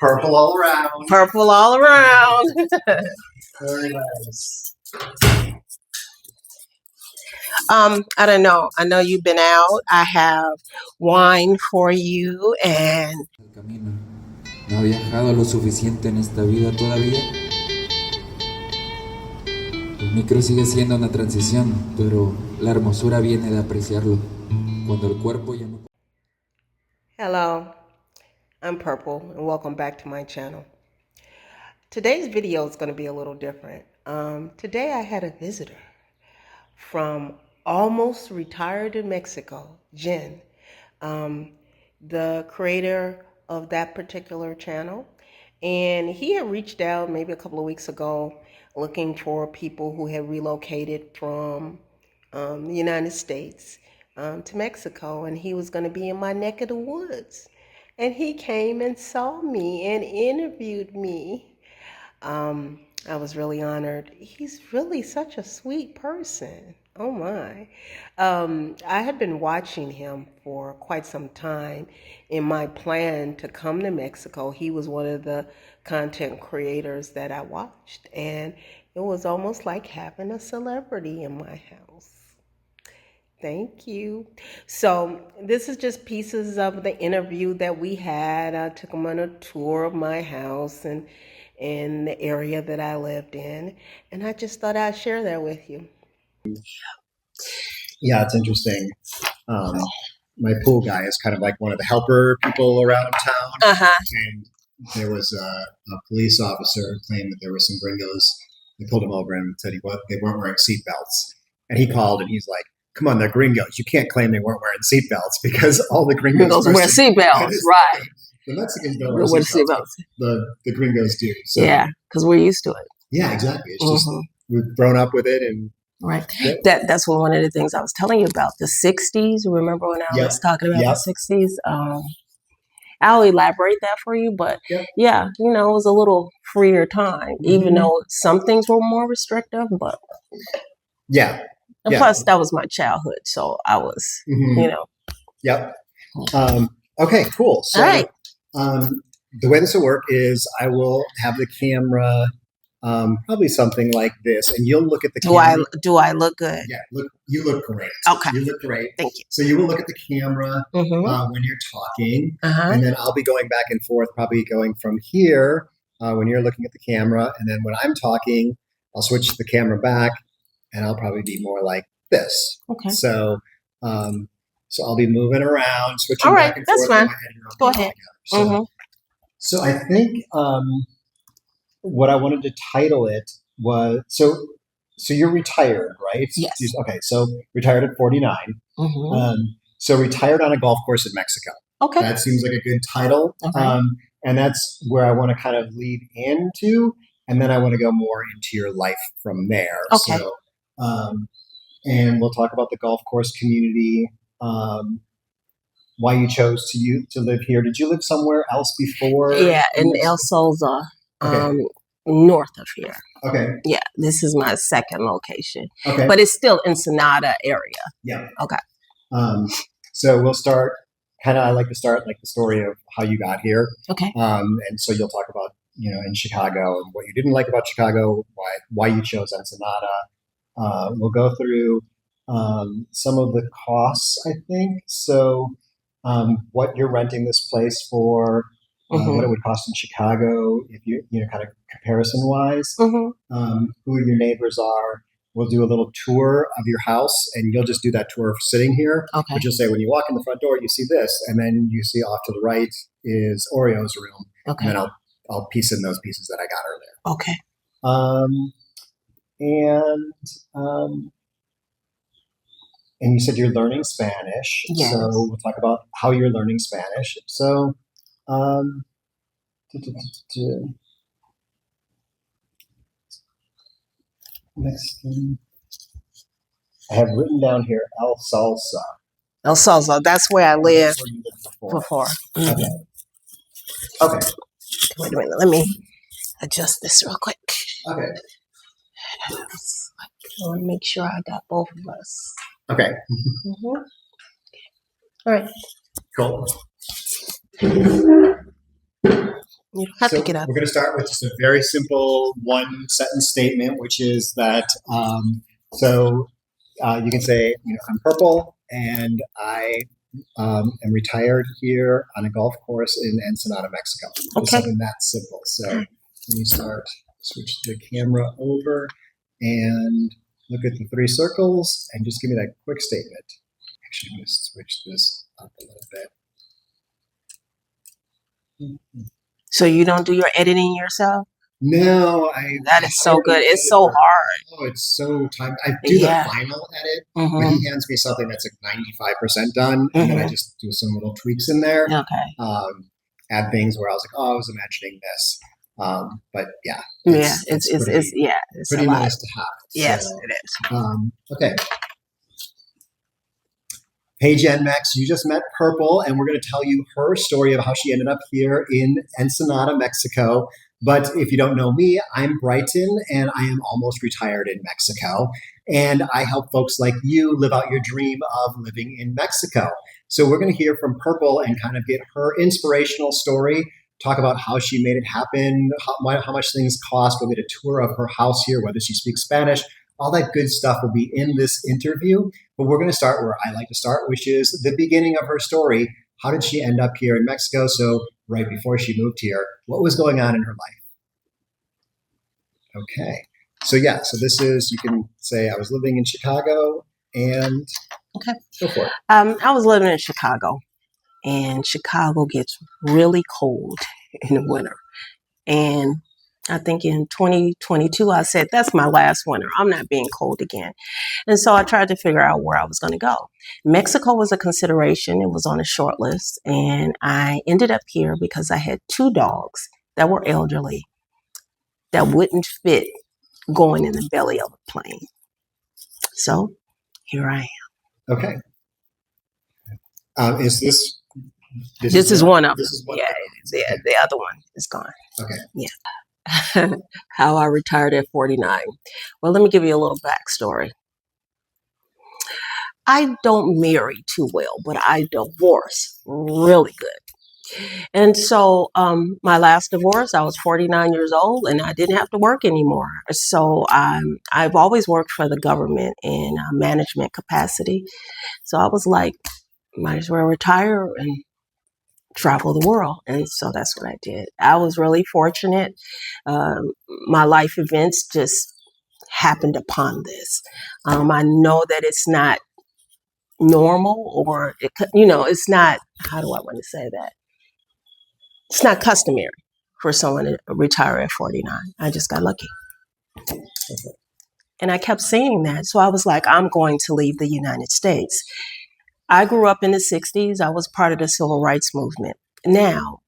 Purple all around. Purple all around. Very nice. I don't know. I know you've been out. I have wine for you and... El camino. No ha viajado lo suficiente en esta vida todavía. El micro sigue siendo una transición, pero la hermosura viene de apreciarlo. Cuando el cuerpo ya no... Hello, I'm Purple and welcome back to my channel. Today's video is going to be a little different. Today I had a visitor from almost retired in Mexico, Jen, the creator of that particular channel. And he had reached out maybe a couple of weeks ago looking for people who had relocated from the United States to Mexico. And he was going to be in my neck of the woods. And he came and saw me and interviewed me. I was really honored. He's really such a sweet person. Oh my. I had been watching him for quite some time in my plan to come to Mexico. He was one of the content creators that I watched, and it was almost like having a celebrity in my house. Thank you. So this is just pieces of the interview that we had. I took him on a tour of my house and in the area that I lived in, and I just thought I'd share that with you. Yeah, it's interesting. My pool guy is kind of like one of the helper people around town. And there was a police officer who claimed that there were some gringos. They pulled him over and said they weren't wearing seatbelts. And he called and he's like, "Come on, they're gringos. You can't claim they weren't wearing seatbelts because all the gringos wear seatbelts, right? The Mexicans don't wear seatbelts. The gringos do. So, yeah, because we're used to it. Yeah, exactly. It's just we've grown up with it, and right. That's one of the things I was telling you about the '60s. Remember when I was talking about the '60s? I'll elaborate that for you, but yeah, you know, it was a little freer time, even though some things were more restrictive. But and plus, that was my childhood, so I was, you know. Yep. Okay. Cool. So, all right. The way this will work is I will have the camera, probably something like this, and you'll look at the camera. Do I look good? Yeah, you look great. Okay. You look great. Thank you. So you will look at the camera when you're talking, and then I'll be going back and forth, probably going from here when you're looking at the camera, and then when I'm talking, I'll switch the camera back, and I'll probably be more like this. Okay. So I'll be moving around, switching back and forth. That's fine. Go ahead. So I think what I wanted to title it was, so you're retired, right? Yes. Okay, so retired at 49. So retired on a golf course in Mexico. Okay. That seems like a good title. Okay. And that's where I want to kind of lead into, and then I want to go more into your life from there. Okay. So, and we'll talk about the golf course community, why you chose to live here. Did you live somewhere else before? Yeah, in El Sousa, north of here. Okay. Yeah, this is my second location. Okay. But it's still Ensenada area. Yeah. Okay. So we'll start, I like to start like the story of how you got here. Okay. And so you'll talk about, in Chicago and what you didn't like about Chicago, why you chose Ensenada. We'll go through some of the costs, I think. So what you're renting this place for, what it would cost in Chicago, if kind of comparison wise, who your neighbors are. We'll do a little tour of your house, and you'll just do that tour sitting here. Okay. But you'll say, when you walk in the front door, you see this, and then you see off to the right is Oreo's room. Okay. And then I'll piece in those pieces that I got earlier. Okay. And you said you're learning Spanish. Yes. So we'll talk about how you're learning Spanish. So, next thing, I have written down here El Salsa. El Salsa, that's where I lived before. Okay. Okay. Wait a minute, let me adjust this real quick. Okay. I want to make sure I got both of us. Okay. All right. Cool. You don't have So to get up. we're going to start with just a very simple one sentence statement, which is that you can say, I'm Purple and I am retired here on a golf course in Ensenada, Mexico. Just something that simple. So let me switch the camera over and look at the three circles and just give me that quick statement. Actually, I'm going to switch this up a little bit. So you don't do your editing yourself? No, that is so good. It's so hard. Oh, it's so time. I do the final edit, but he hands me something that's like 95% done, and then I just do some little tweaks in there. Okay. Add things where I was like, oh, I was imagining this. But yeah, it's pretty nice to have. Yes, so, it is. Okay. Hey, Jen Max, you just met Purple, and we're going to tell you her story of how she ended up here in Ensenada, Mexico. But if you don't know me, I'm Brighton, and I am almost retired in Mexico. And I help folks like you live out your dream of living in Mexico. So we're going to hear from Purple and kind of get her inspirational story, talk about how she made it happen, how much things cost. We'll get a tour of her house here, whether she speaks Spanish. All that good stuff will be in this interview. But we're going to start where I like to start, which is the beginning of her story. How did she end up here in Mexico? So right before she moved here, what was going on in her life? Okay. So this is, you can say I was living in Chicago and go for it. I was living in Chicago, and Chicago gets really cold in the winter. And I think in 2022, I said, that's my last winter. I'm not being cold again. And so I tried to figure out where I was going to go. Mexico was a consideration. It was on a short list. And I ended up here because I had two dogs that were elderly that wouldn't fit going in the belly of a plane. So here I am. Okay. Is this is one of them. Yeah, the other one is gone. Okay. Yeah. How I retired at 49. Well, let me give you a little backstory. I don't marry too well, but I divorce really good. And so my last divorce, I was 49 years old and I didn't have to work anymore. So I've always worked for the government in a management capacity. So I was like, might as well retire and travel the world. And so that's what I did. I was really fortunate. My life events just happened upon this. I know that it's not normal, or it's not, how do I want to say that? It's not customary for someone to retire at 49. I just got lucky. And I kept saying that. So I was like, I'm going to leave the United States. I grew up in the 60s. I was part of the civil rights movement. Now,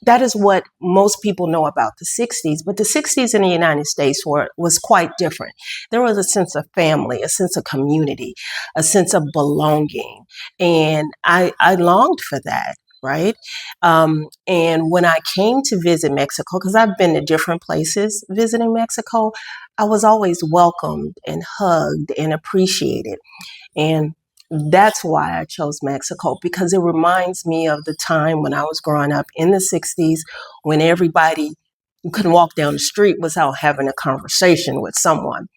that is what most people know about the 60s, but the 60s in the United States was quite different. There was a sense of family, a sense of community, a sense of belonging, and I longed for that, right? And when I came to visit Mexico, because I've been to different places visiting Mexico, I was always welcomed and hugged and appreciated. And that's why I chose Mexico, because it reminds me of the time when I was growing up in the 60s, when you couldn't walk down the street without having a conversation with someone.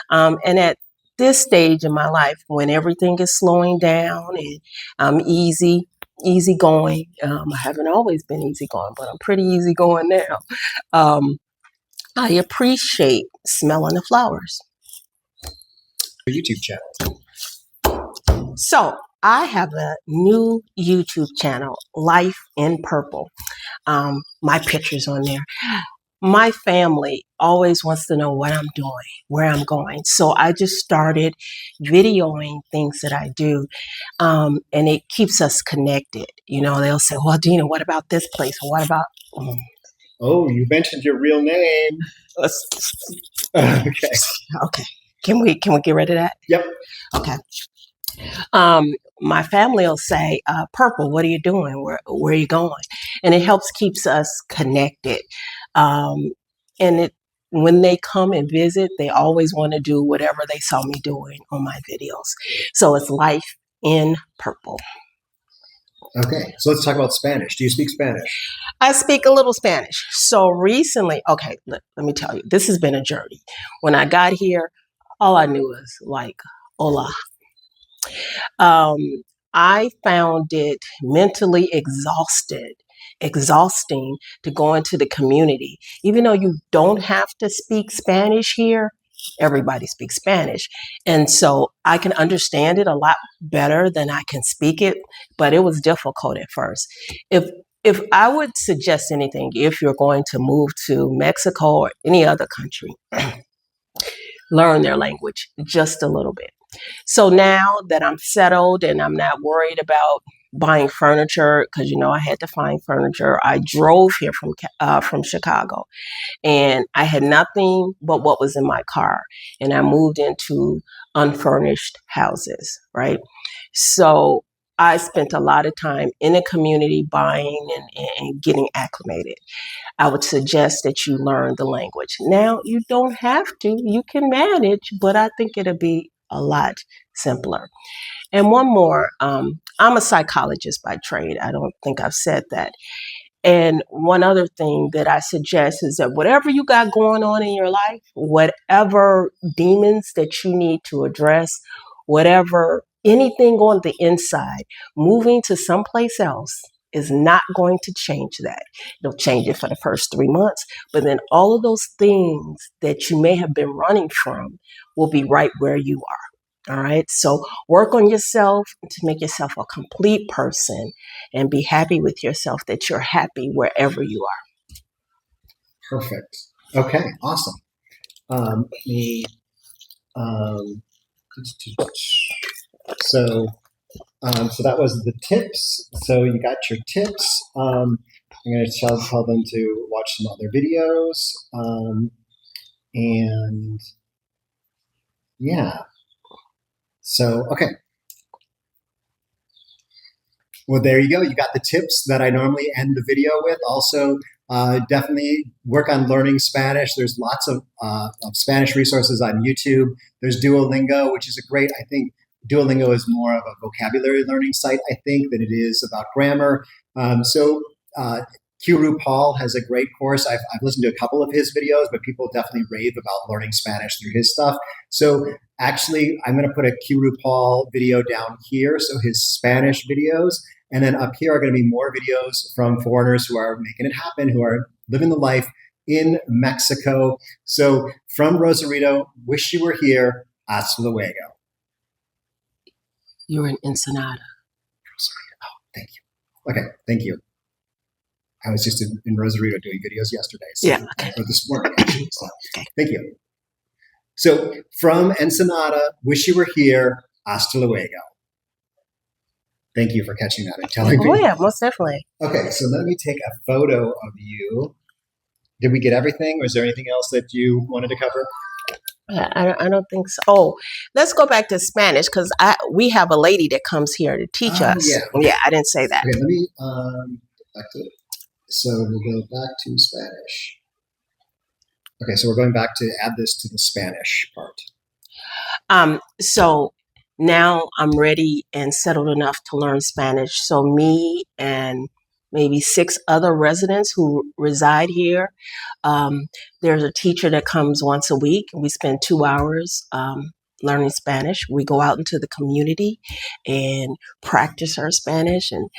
And at this stage in my life, when everything is slowing down and I'm easy going, I haven't always been easy going, but I'm pretty easy going now. I appreciate smelling the flowers. Your YouTube channel. So I have a new YouTube channel, LifeNPurple. My picture's on there. My family always wants to know what I'm doing, where I'm going. So I just started videoing things that I do, and it keeps us connected. They'll say, well, Dina, what about this place? Or what about... Oh, you mentioned your real name. Okay. Okay. Can we get rid of that? Yep. Okay. My family will say, Purple, what are you doing? Where are you going? And it keeps us connected. And when they come and visit, they always want to do whatever they saw me doing on my videos. So it's Life in Purple. Okay, so let's talk about Spanish. Do you speak Spanish? I speak a little Spanish. So recently, okay, let me tell you, this has been a journey. When I got here, all I knew was like, hola. Um, I found it mentally exhausting to go into the community. Even though you don't have to speak Spanish here, everybody speaks Spanish. And so I can understand it a lot better than I can speak it, but it was difficult at first. If I would suggest anything, if you're going to move to Mexico or any other country, learn their language just a little bit. So now that I'm settled and I'm not worried about buying furniture, because I had to find furniture, I drove here from Chicago, and I had nothing but what was in my car, and I moved into unfurnished houses, right? So I spent a lot of time in the community buying and getting acclimated. I would suggest that you learn the language. Now, you don't have to, you can manage, but I think it'll be a lot simpler. And one more, I'm a psychologist by trade. I don't think I've said that. And one other thing that I suggest is that whatever you got going on in your life, whatever demons that you need to address, whatever anything on the inside, moving to someplace else is not going to change that. It'll change it for the first 3 months, but then all of those things that you may have been running from will be right where you are. All right. So work on yourself to make yourself a complete person and be happy with yourself that you're happy wherever you are. Perfect. Okay, awesome. Let me. So, so that was the tips. So you got your tips. I'm going to tell them to watch some other videos. And yeah. So, okay. Well, there you go. You got the tips that I normally end the video with. Also, definitely work on learning Spanish. There's lots of Spanish resources on YouTube. There's Duolingo, which is a great, I think Duolingo is more of a vocabulary learning site, I think, than it is about grammar. Q Paul has a great course. I've listened to a couple of his videos, but people definitely rave about learning Spanish through his stuff. So actually, I'm going to put a Q Paul video down here, so his Spanish videos. And then up here are going to be more videos from foreigners who are making it happen, who are living the life in Mexico. So from Rosarito, wish you were here. Hasta luego. You're in Ensenada. Oh, thank you. Okay, thank you. I was just in Rosarito doing videos yesterday. So, yeah. Okay. Or this morning, actually. So, okay. Thank you. So from Ensenada, wish you were here. Hasta luego. Thank you for catching that and telling me. Oh, yeah, most definitely. Okay, so let me take a photo of you. Did we get everything, or is there anything else that you wanted to cover? I don't think so. Oh, let's go back to Spanish because we have a lady that comes here to teach us. Yeah. Yeah, I didn't say that. Okay, let me back to it. So we'll go back to Spanish. Okay, so we're going back to add this to the Spanish part. So now I'm ready and settled enough to learn Spanish. So me and maybe 6 other residents who reside here. There's a teacher that comes once a week. We spend 2 hours learning Spanish. We go out into the community and practice our Spanish, and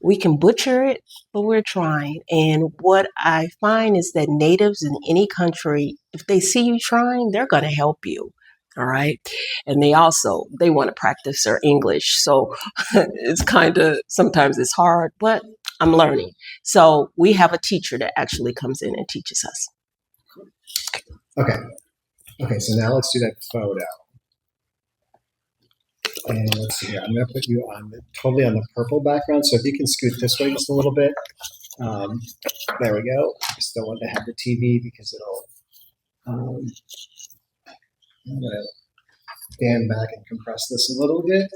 we can butcher it, but we're trying. And what I find is that natives in any country, if they see you trying, they're going to help you. All right. And they want to practice their English. So it's sometimes it's hard, but I'm learning. So we have a teacher that actually comes in and teaches us. Okay, so now let's do that photo. And let's see here. I'm going to put you totally on the purple background. So if you can scoot this way just a little bit. There we go. I still want to have the TV because it'll... I'm going to stand back and compress this a little bit.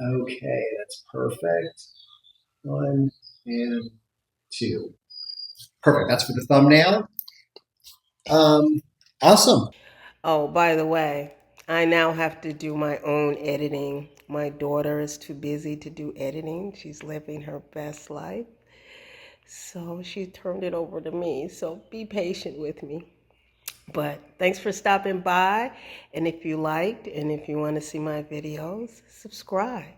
Okay, that's perfect. 1 and 2. Perfect. That's for the thumbnail. Awesome. Oh, by the way, I now have to do my own editing. My daughter is too busy to do editing. She's living her best life. So she turned it over to me. So be patient with me. But thanks for stopping by. And if you liked and if you want to see my videos, subscribe.